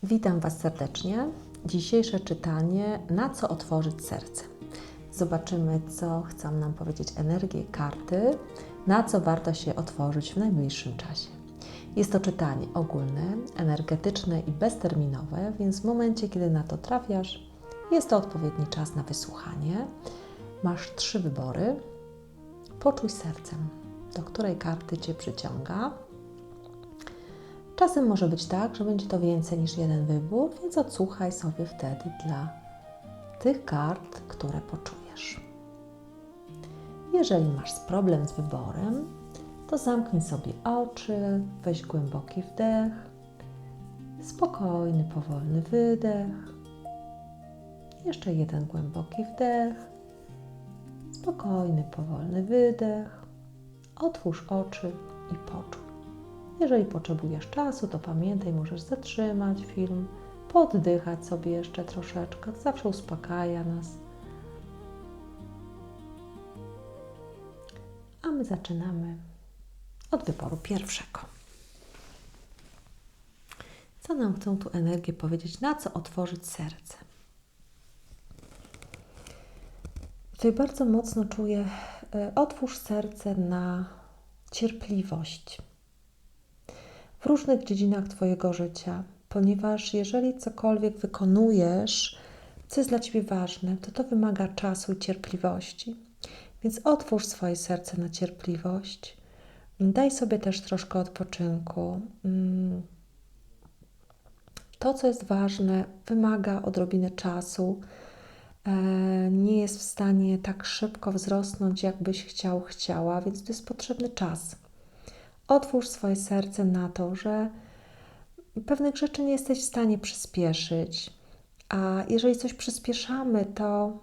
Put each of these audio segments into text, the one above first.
Witam Was serdecznie. Dzisiejsze czytanie, na co otworzyć serce. Zobaczymy, co chcą nam powiedzieć energie karty, na co warto się otworzyć w najbliższym czasie. Jest to czytanie ogólne, energetyczne i bezterminowe, więc w momencie, kiedy na to trafiasz, jest to odpowiedni czas na wysłuchanie. Masz 3 wybory. Poczuj sercem, do której karty Cię przyciąga. Czasem może być tak, że będzie to więcej niż jeden wybór, więc odsłuchaj sobie wtedy dla tych kart, które poczujesz. Jeżeli masz problem z wyborem, to zamknij sobie oczy, weź głęboki wdech, spokojny, powolny wydech. Jeszcze jeden głęboki wdech, spokojny, powolny wydech. Otwórz oczy i poczuj. Jeżeli potrzebujesz czasu, to pamiętaj, możesz zatrzymać film, poddychać sobie jeszcze troszeczkę, to zawsze uspokaja nas. A my zaczynamy od wyboru pierwszego. Co nam chcą tu energie powiedzieć? Na co otworzyć serce? Tutaj bardzo mocno czuję, otwórz serce na cierpliwość w różnych dziedzinach Twojego życia, ponieważ jeżeli cokolwiek wykonujesz, co jest dla Ciebie ważne, to wymaga czasu i cierpliwości. Więc otwórz swoje serce na cierpliwość. Daj sobie też troszkę odpoczynku. To, co jest ważne, wymaga odrobiny czasu. Nie jest w stanie tak szybko wzrosnąć, jakbyś chciała, więc to jest potrzebny czas. Otwórz swoje serce na to, że pewnych rzeczy nie jesteś w stanie przyspieszyć, a jeżeli coś przyspieszamy, to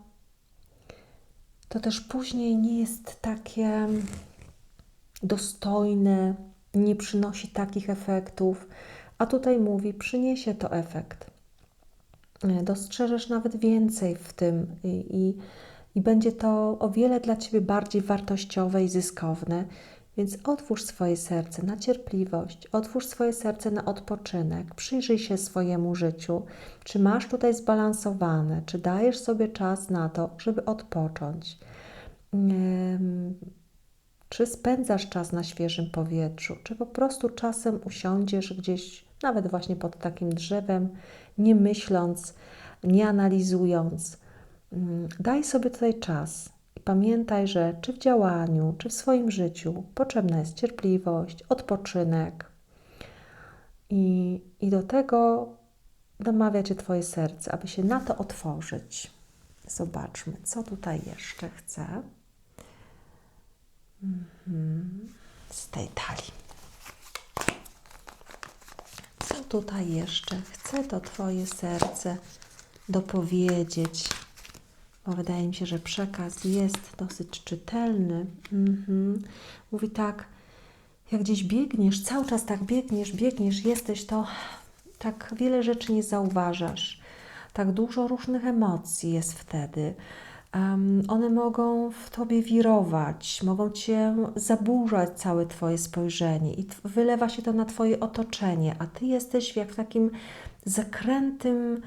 też później nie jest takie dostojne, nie przynosi takich efektów, a tutaj mówi, przyniesie to efekt. Dostrzeżesz nawet więcej w tym i będzie to o wiele dla Ciebie bardziej wartościowe i zyskowne. Więc otwórz swoje serce na cierpliwość, otwórz swoje serce na odpoczynek, przyjrzyj się swojemu życiu, czy masz tutaj zbalansowane, czy dajesz sobie czas na to, żeby odpocząć, czy spędzasz czas na świeżym powietrzu, czy po prostu czasem usiądziesz gdzieś, nawet właśnie pod takim drzewem, nie myśląc, nie analizując. Daj sobie tutaj czas. Pamiętaj, że czy w działaniu, czy w swoim życiu potrzebna jest cierpliwość, odpoczynek i do tego namawia Cię Twoje serce, aby się na to otworzyć. Zobaczmy, co tutaj jeszcze chce z tej talii. Co tutaj jeszcze chce to Twoje serce dopowiedzieć? Bo wydaje mi się, że przekaz jest dosyć czytelny. Mówi tak, jak gdzieś biegniesz, cały czas tak biegniesz, jesteś, to tak wiele rzeczy nie zauważasz. Tak dużo różnych emocji jest wtedy. One mogą w Tobie wirować, mogą Cię zaburzać całe Twoje spojrzenie i wylewa się to na Twoje otoczenie, a Ty jesteś jak w takim zakrętym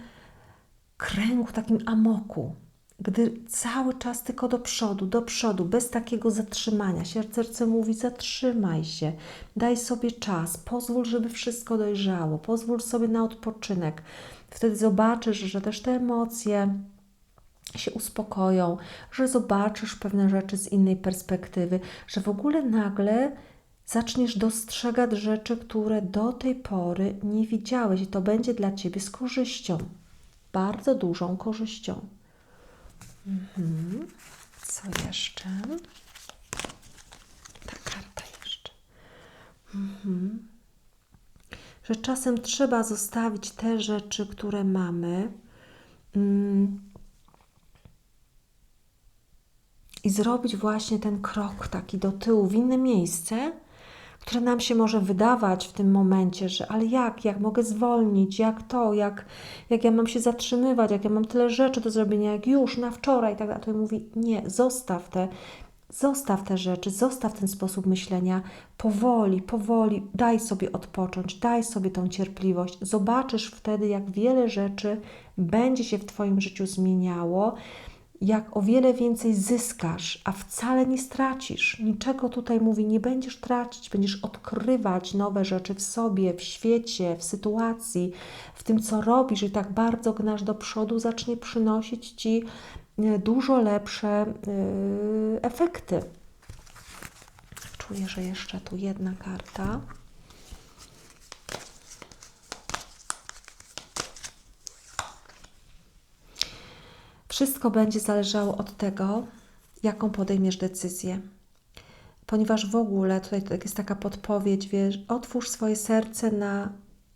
kręgu, takim amoku. Gdy cały czas tylko do przodu, bez takiego zatrzymania. Serce mówi, zatrzymaj się, daj sobie czas, pozwól, żeby wszystko dojrzało, pozwól sobie na odpoczynek. Wtedy zobaczysz, że też te emocje się uspokoją, że zobaczysz pewne rzeczy z innej perspektywy, że w ogóle nagle zaczniesz dostrzegać rzeczy, które do tej pory nie widziałeś i to będzie dla Ciebie z korzyścią, bardzo dużą korzyścią. Co jeszcze? Ta karta jeszcze. Że czasem trzeba zostawić te rzeczy, które mamy i zrobić właśnie ten krok taki do tyłu w inne miejsce, które nam się może wydawać w tym momencie, że ale jak mogę zwolnić, jak ja mam się zatrzymywać, jak ja mam tyle rzeczy do zrobienia, jak już na wczoraj i tak dalej. To mówi, nie, zostaw te, Zostaw te rzeczy, zostaw ten sposób myślenia. Powoli, powoli daj sobie odpocząć, daj sobie tą cierpliwość. Zobaczysz wtedy, jak wiele rzeczy będzie się w Twoim życiu zmieniało, jak o wiele więcej zyskasz, a wcale nie stracisz. Niczego tutaj mówi, nie będziesz tracić, będziesz odkrywać nowe rzeczy w sobie, w świecie, w sytuacji, w tym, co robisz i tak bardzo gnasz do przodu, zacznie przynosić Ci dużo lepsze efekty. Czuję, że jeszcze tu jedna karta. Wszystko będzie zależało od tego, jaką podejmiesz decyzję. Ponieważ w ogóle tutaj jest taka podpowiedź, wiesz, otwórz swoje serce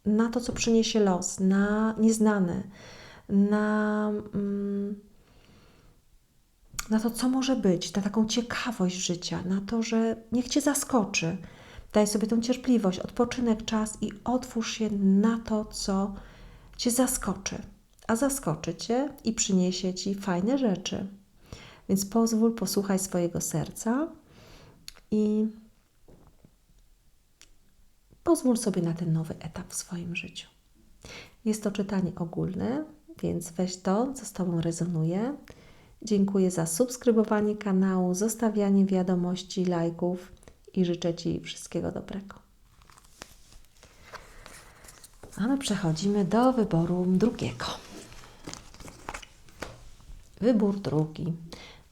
na to, co przyniesie los, na nieznane, na to, co może być, na taką ciekawość życia, na to, że niech Cię zaskoczy. Daj sobie tą cierpliwość, odpoczynek, czas i otwórz się na to, co Cię zaskoczy. A zaskoczy Cię i przyniesie Ci fajne rzeczy. Więc pozwól, posłuchaj swojego serca i pozwól sobie na ten nowy etap w swoim życiu. Jest to czytanie ogólne, więc weź to, co z Tobą rezonuje. Dziękuję za subskrybowanie kanału, zostawianie wiadomości, lajków i życzę Ci wszystkiego dobrego. A my przechodzimy do wyboru drugiego. Wybór drugi.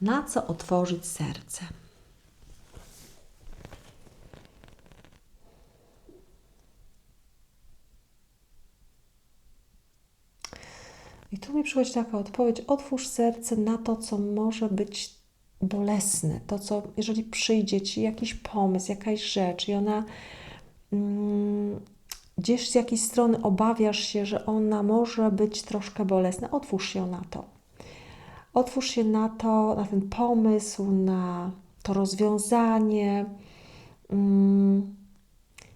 Na co otworzyć serce? I tu mi przychodzi taka odpowiedź, otwórz serce na to, co może być bolesne, to co, jeżeli przyjdzie Ci jakiś pomysł, jakaś rzecz i ona gdzieś z jakiejś strony obawiasz się, że ona może być troszkę bolesna, otwórz się na to. Otwórz się na to, na ten pomysł, na to rozwiązanie.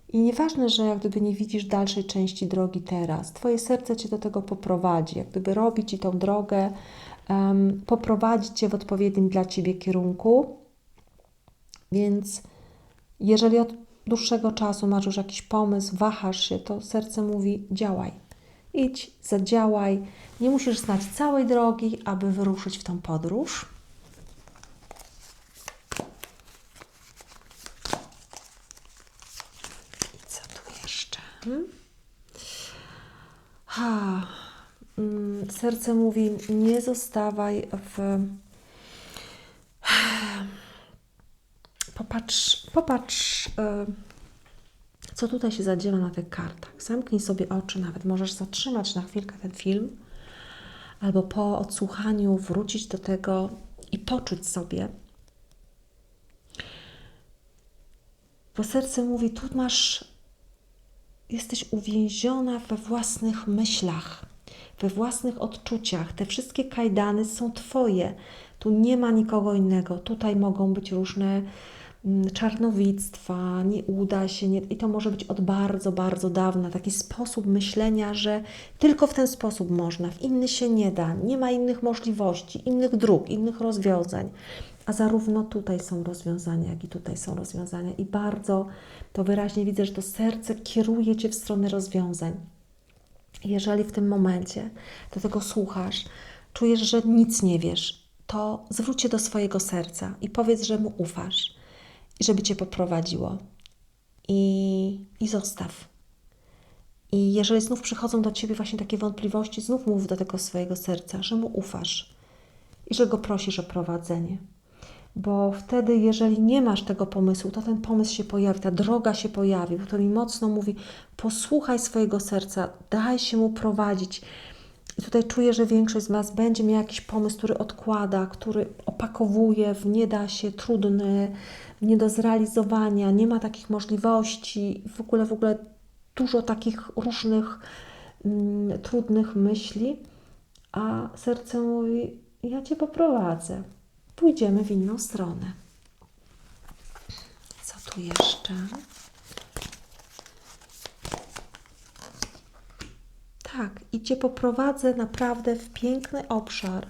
I nieważne, że jak gdyby nie widzisz dalszej części drogi teraz, Twoje serce Cię do tego poprowadzi, jak gdyby robi Ci tą drogę, poprowadzi Cię w odpowiednim dla Ciebie kierunku. Więc jeżeli od dłuższego czasu masz już jakiś pomysł, wahasz się, to serce mówi działaj. Idź, zadziałaj. Nie musisz znać całej drogi, aby wyruszyć w tą podróż. I co tu jeszcze? Serce mówi, nie zostawaj Popatrz, co tutaj się zadziewa na tych kartach. Zamknij sobie oczy nawet. Możesz zatrzymać na chwilkę ten film albo po odsłuchaniu wrócić do tego i poczuć sobie. Bo serce mówi, tu jesteś uwięziona we własnych myślach, we własnych odczuciach. Te wszystkie kajdany są Twoje. Tu nie ma nikogo innego. Tutaj mogą być różne czarnowictwa, nie uda się, i to może być od bardzo, bardzo dawna, taki sposób myślenia, że tylko w ten sposób można, w inny się nie da, nie ma innych możliwości, innych dróg, innych rozwiązań. A zarówno tutaj są rozwiązania, jak i tutaj są rozwiązania i bardzo to wyraźnie widzę, że to serce kieruje Cię w stronę rozwiązań. Jeżeli w tym momencie do tego słuchasz, czujesz, że nic nie wiesz, to zwróć się do swojego serca i powiedz, że mu ufasz i żeby Cię poprowadziło. I zostaw. I jeżeli znów przychodzą do Ciebie właśnie takie wątpliwości, znów mów do tego swojego serca, że mu ufasz i że go prosisz o prowadzenie. Bo wtedy, jeżeli nie masz tego pomysłu, to ten pomysł się pojawi, ta droga się pojawi, bo to mi mocno mówi, posłuchaj swojego serca, daj się mu prowadzić. I tutaj czuję, że większość z Was będzie miała jakiś pomysł, który odkłada, który opakowuje w nie da się, trudny, nie do zrealizowania, nie ma takich możliwości, w ogóle dużo takich różnych trudnych myśli, a serce mówi, ja Cię poprowadzę, pójdziemy w inną stronę. Co tu jeszcze? Tak, i Cię poprowadzę naprawdę w piękny obszar,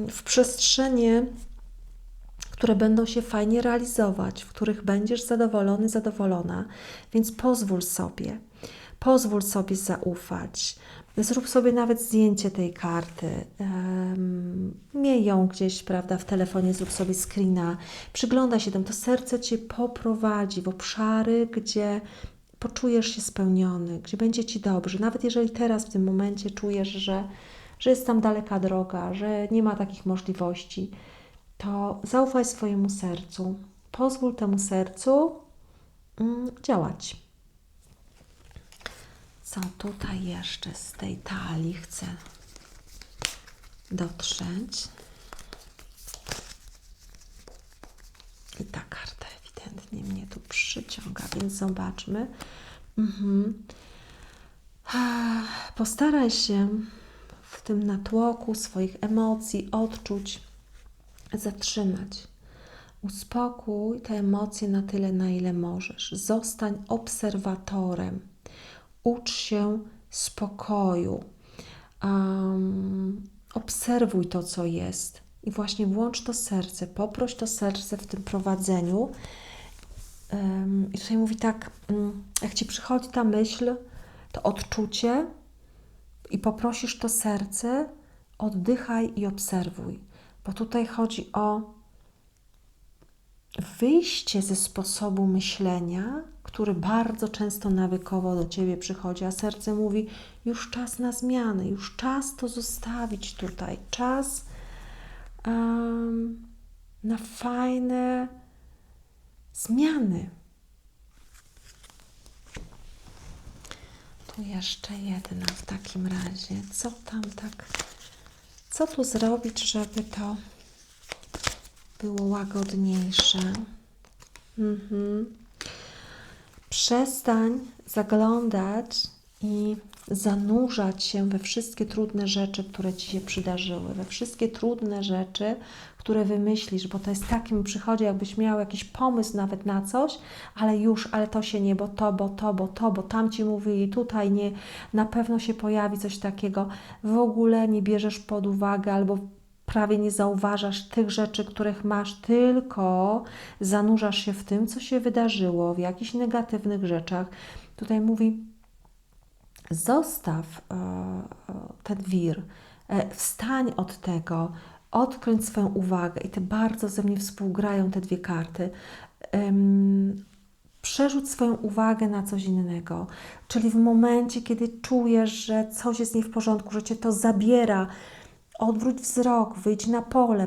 w przestrzenie, które będą się fajnie realizować, w których będziesz zadowolony, zadowolona, więc pozwól sobie zaufać. Zrób sobie nawet zdjęcie tej karty, miej ją gdzieś, prawda, w telefonie, zrób sobie screena, przyglądaj się temu, to serce Cię poprowadzi w obszary, gdzie poczujesz się spełniony, gdzie będzie Ci dobrze, nawet jeżeli teraz w tym momencie czujesz, że jest tam daleka droga, że nie ma takich możliwości, to zaufaj swojemu sercu, pozwól temu sercu działać. Co tutaj jeszcze z tej talii chcę dotrzeć? I ta karta ewidentnie mnie tu przyciąga, więc zobaczmy. Postaraj się w tym natłoku swoich emocji, odczuć, zatrzymać. Uspokój te emocje na tyle, na ile możesz. Zostań obserwatorem. Ucz się spokoju. Obserwuj to, co jest. I właśnie włącz to serce, poproś to serce w tym prowadzeniu. I tutaj mówi tak, jak Ci przychodzi ta myśl, to odczucie i poprosisz to serce, oddychaj i obserwuj. Bo tutaj chodzi o wyjście ze sposobu myślenia, który bardzo często nawykowo do Ciebie przychodzi, a serce mówi, już czas na zmiany, już czas to zostawić tutaj, czas na fajne zmiany. Tu jeszcze jedna w takim razie. Co tu zrobić, żeby to było łagodniejsze? Przestań zaglądać i zanurzać się we wszystkie trudne rzeczy, które Ci się przydarzyły, we wszystkie trudne rzeczy, które wymyślisz, bo to jest tak, mi przychodzi, jakbyś miał jakiś pomysł nawet na coś, ale to się nie, bo tam Ci mówili, tutaj nie, na pewno się pojawi coś takiego, w ogóle nie bierzesz pod uwagę albo prawie nie zauważasz tych rzeczy, których masz, tylko zanurzasz się w tym, co się wydarzyło, w jakichś negatywnych rzeczach. Tutaj mówi, zostaw ten wir, wstań od tego, odkręć swoją uwagę i te bardzo ze mnie współgrają te dwie karty. Przerzuć swoją uwagę na coś innego, czyli w momencie, kiedy czujesz, że coś jest nie w porządku, że Cię to zabiera, odwróć wzrok, wyjdź na pole,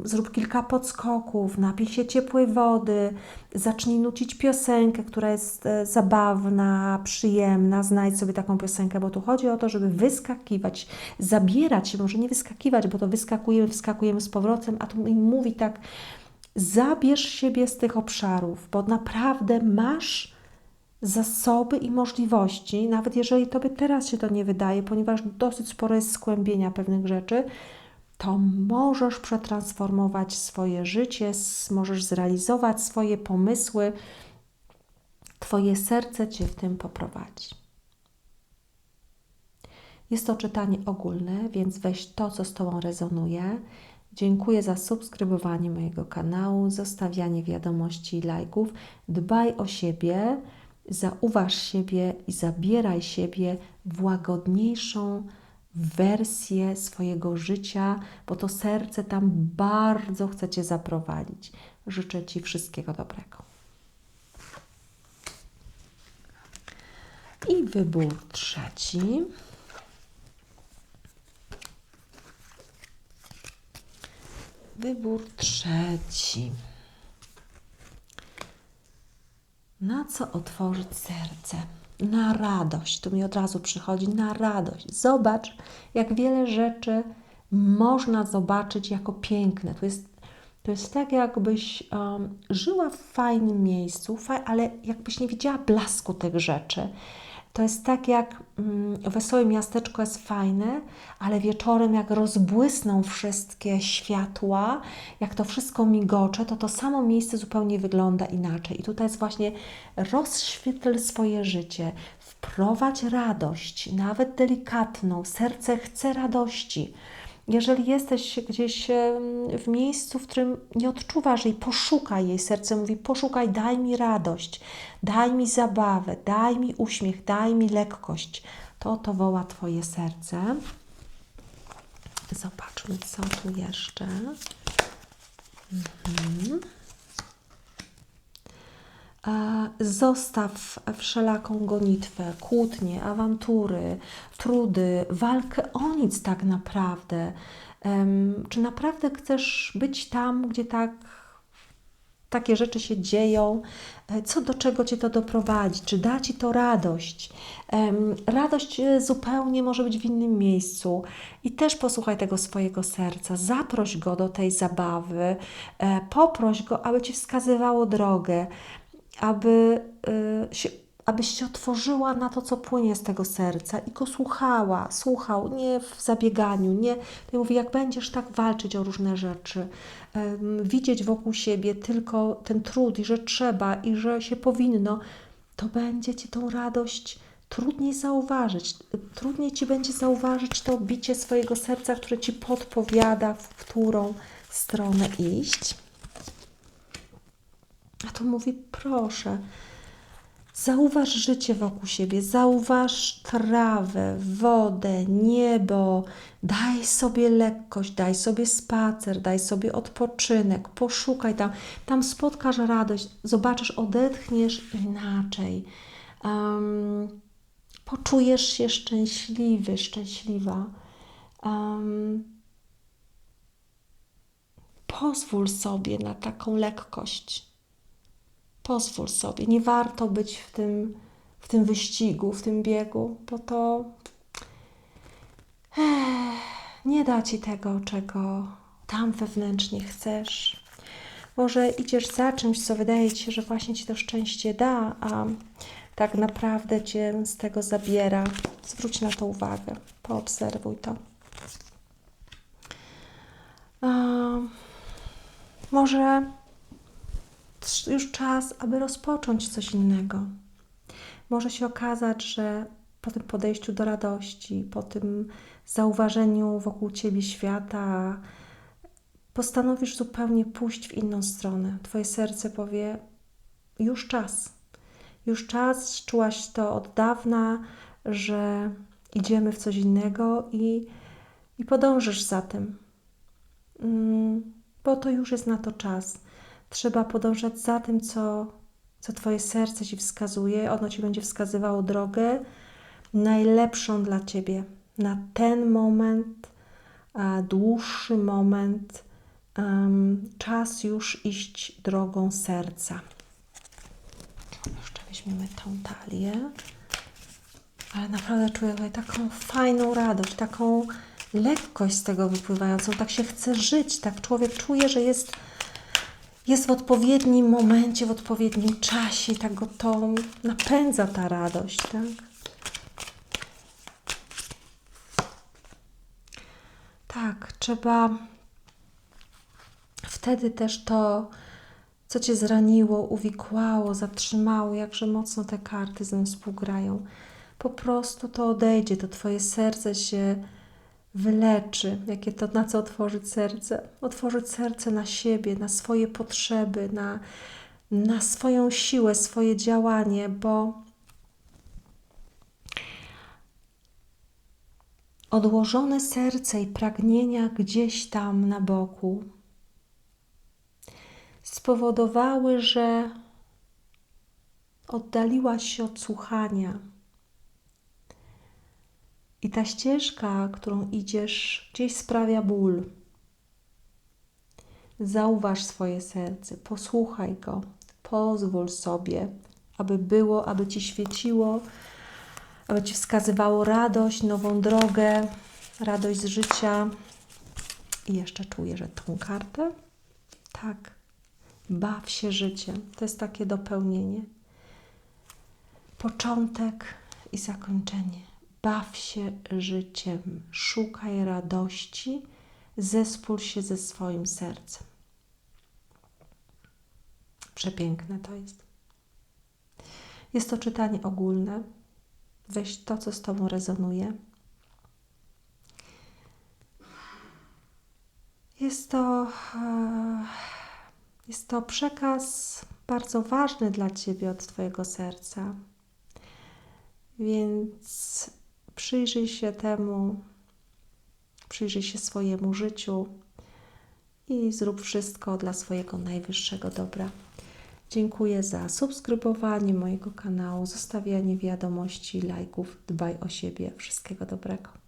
zrób kilka podskoków, napij się ciepłej wody, zacznij nucić piosenkę, która jest zabawna, przyjemna. Znajdź sobie taką piosenkę, bo tu chodzi o to, żeby wyskakiwać, zabierać się, może nie wyskakiwać, bo to wskakujemy z powrotem, a tu mówi tak, zabierz siebie z tych obszarów, bo naprawdę masz zasoby i możliwości, nawet jeżeli Tobie teraz się to nie wydaje, ponieważ dosyć sporo jest skłębienia pewnych rzeczy, to możesz przetransformować swoje życie, możesz zrealizować swoje pomysły. Twoje serce Cię w tym poprowadzi. Jest to czytanie ogólne, więc weź to, co z Tobą rezonuje. Dziękuję za subskrybowanie mojego kanału, zostawianie wiadomości i lajków. Dbaj o siebie, zauważ siebie i zabieraj siebie w łagodniejszą wersję swojego życia, bo to serce tam bardzo chce Cię zaprowadzić. Życzę Ci wszystkiego dobrego. I wybór trzeci. Wybór trzeci. Na co otworzyć serce? Na radość. Tu mi od razu przychodzi na radość. Zobacz, jak wiele rzeczy można zobaczyć jako piękne. To jest tak, jakbyś żyła w fajnym miejscu, ale jakbyś nie widziała blasku tych rzeczy. To jest tak, jak wesołe miasteczko jest fajne, ale wieczorem jak rozbłysną wszystkie światła, jak to wszystko migocze, to samo miejsce zupełnie wygląda inaczej. I tutaj jest właśnie rozświetl swoje życie, wprowadź radość, nawet delikatną. Serce chce radości. Jeżeli jesteś gdzieś w miejscu, w którym nie odczuwasz jej, poszukaj jej. Serce mówi, poszukaj, daj mi radość, daj mi zabawę, daj mi uśmiech, daj mi lekkość. To woła Twoje serce. Zobaczmy, co tu jeszcze. Zostaw wszelaką gonitwę, kłótnie, awantury, trudy, walkę o nic tak naprawdę. Czy naprawdę chcesz być tam, gdzie takie rzeczy się dzieją? Co do czego Cię to doprowadzi? Czy da Ci to radość? Radość zupełnie może być w innym miejscu. I też posłuchaj tego swojego serca. Zaproś go do tej zabawy. Poproś go, aby Ci wskazywało drogę. Abyś się otworzyła na to, co płynie z tego serca i go słuchał, nie w zabieganiu, nie, to mówi, jak będziesz tak walczyć o różne rzeczy, widzieć wokół siebie tylko ten trud i że trzeba i że się powinno, to będzie Ci tą radość trudniej zauważyć. Trudniej Ci będzie zauważyć to bicie swojego serca, które Ci podpowiada, w którą stronę iść. A to mówi, proszę, zauważ życie wokół siebie, zauważ trawę, wodę, niebo, daj sobie lekkość, daj sobie spacer, daj sobie odpoczynek, poszukaj tam spotkasz radość, zobaczysz, odetchniesz inaczej. Poczujesz się szczęśliwy, szczęśliwa. Pozwól sobie na taką lekkość. Pozwól sobie. Nie warto być w tym wyścigu, w tym biegu, bo to nie da Ci tego, czego tam wewnętrznie chcesz. Może idziesz za czymś, co wydaje Ci się, że właśnie Ci to szczęście da, a tak naprawdę Cię z tego zabiera. Zwróć na to uwagę. Poobserwuj to. Może już czas, aby rozpocząć coś innego. Może się okazać, że po tym podejściu do radości, po tym zauważeniu wokół Ciebie świata, postanowisz zupełnie pójść w inną stronę. Twoje serce powie, już czas. Już czas, czułaś to od dawna, że idziemy w coś innego i podążysz za tym. Bo to już jest na to czas. Trzeba podążać za tym, co Twoje serce Ci wskazuje. Ono Ci będzie wskazywało drogę najlepszą dla Ciebie. Na ten moment, dłuższy moment, czas już iść drogą serca. Jeszcze weźmiemy tą talię. Ale naprawdę czuję tutaj taką fajną radość, taką lekkość z tego wypływającą. Tak się chce żyć, tak człowiek czuje, że jest w odpowiednim momencie, w odpowiednim czasie, tak go to napędza ta radość, tak? Tak, trzeba wtedy też to, co Cię zraniło, uwikłało, zatrzymało, jakże mocno te karty ze mną współgrają. Po prostu to odejdzie, to Twoje serce się wyleczy. Na co otworzyć serce? Otworzyć serce na siebie, na swoje potrzeby, na swoją siłę, swoje działanie, bo odłożone serce i pragnienia gdzieś tam na boku spowodowały, że oddaliłaś się od słuchania. I ta ścieżka, którą idziesz, gdzieś sprawia ból. Zauważ swoje serce, posłuchaj go, pozwól sobie, aby Ci świeciło, aby Ci wskazywało radość, nową drogę, radość z życia. I jeszcze czuję, że tą kartę, tak, baw się życiem. To jest takie dopełnienie. Początek i zakończenie. Baw się życiem, szukaj radości, zespól się ze swoim sercem. Przepiękne to jest. Jest to czytanie ogólne. Weź to, co z Tobą rezonuje. Jest to przekaz bardzo ważny dla Ciebie od Twojego serca. Więc przyjrzyj się temu, przyjrzyj się swojemu życiu i zrób wszystko dla swojego najwyższego dobra. Dziękuję za subskrybowanie mojego kanału, zostawianie wiadomości, lajków. Dbaj o siebie. Wszystkiego dobrego.